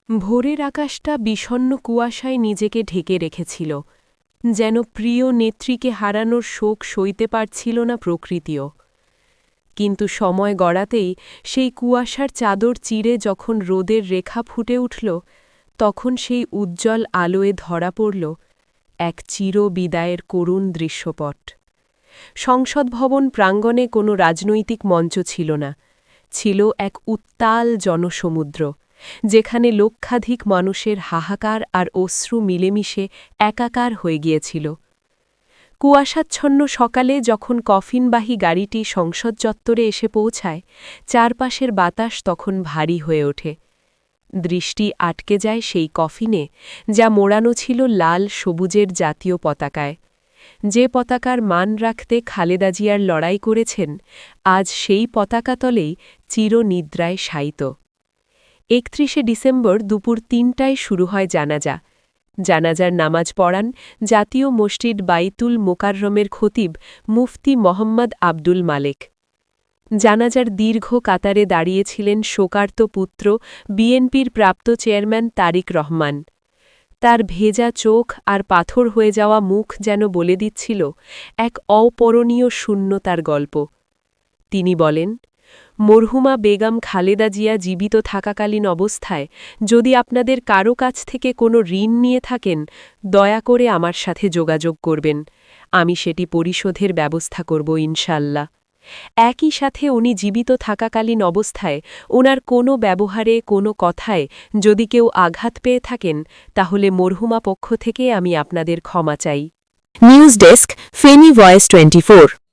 ভোরের আকাশটা বিষণ্ণ কুয়াশায় নিজেকে ঢেকে রেখেছিল, যেন প্রিয় নেত্রীকে হারানোর শোক সইতে পারছিল না প্রকৃতিও। কিন্তু সময় গড়াতেই সেই কুয়াশার চাদর চিরে যখন রোদের রেখা ফুটে উঠল, তখন সেই উজ্জ্বল আলোয় ধরা পড়ল এক চির বিদায়ের করুণ দৃশ্যপট। সংসদ ভবন প্রাঙ্গণে কোনো রাজনৈতিক মঞ্চ ছিল না, ছিল এক উত্তাল জনসমুদ্র, যেখানে লক্ষাধিক মানুষের হাহাকার আর অশ্রু মিলেমিশে একাকার হয়ে গিয়েছিল। কুয়াশাচ্ছন্ন সকালে যখন কফিনবাহী গাড়িটি সংসদ চত্বরে এসে পৌঁছায়, চারপাশের বাতাস তখন ভারী হয়ে ওঠে। দৃষ্টি আটকে যায় সেই কফিনে, যা মোড়ানো ছিল লাল সবুজের জাতীয় পতাকায়। যে পতাকার মান রাখতে খালেদা জিয়ার লড়াই করেছেন, আজ সেই পতাকাতলেই চিরনিদ্রায় শায়িত। ৩১ ডিসেম্বর দুপুর ৩টায় শুরু হয় জানাজা। জানাজার নামাজ পড়ান জাতীয় মসজিদ বাইতুল মোকাররমের খতিব মুফতি মোহাম্মদ আব্দুল মালেক। জানাজার দীর্ঘ কাতারে দাঁড়িয়েছিলেন শোকার্ত পুত্র বিএনপির প্রাপ্ত চেয়ারম্যান তারিক রহমান। তার ভেজা চোখ আর পাথর হয়ে যাওয়া মুখ যেন বলে দিচ্ছিল এক অপরণীয় শূন্যতার গল্প। তিনি বলেন, মরহুমা বেগম খালেদা জিয়া জীবিত থাকাকালীন অবস্থায় যদি আপনাদের কারো কাছ থেকে কোনো ঋণ নিয়ে থাকেন, দয়া করে আমার সাথে যোগাযোগ করবেন। আমি সেটি পরিশোধের ব্যবস্থা করব ইনশাল্লাহ। একই সাথে উনি জীবিত থাকাকালীন অবস্থায় ওনার কোনো ব্যবহারে, কোনো কথায় যদি কেউ আঘাত পেয়ে থাকেন, তাহলে মরহুমা পক্ষ থেকে আমি আপনাদের ক্ষমা চাই। News desk, Feni voice 24।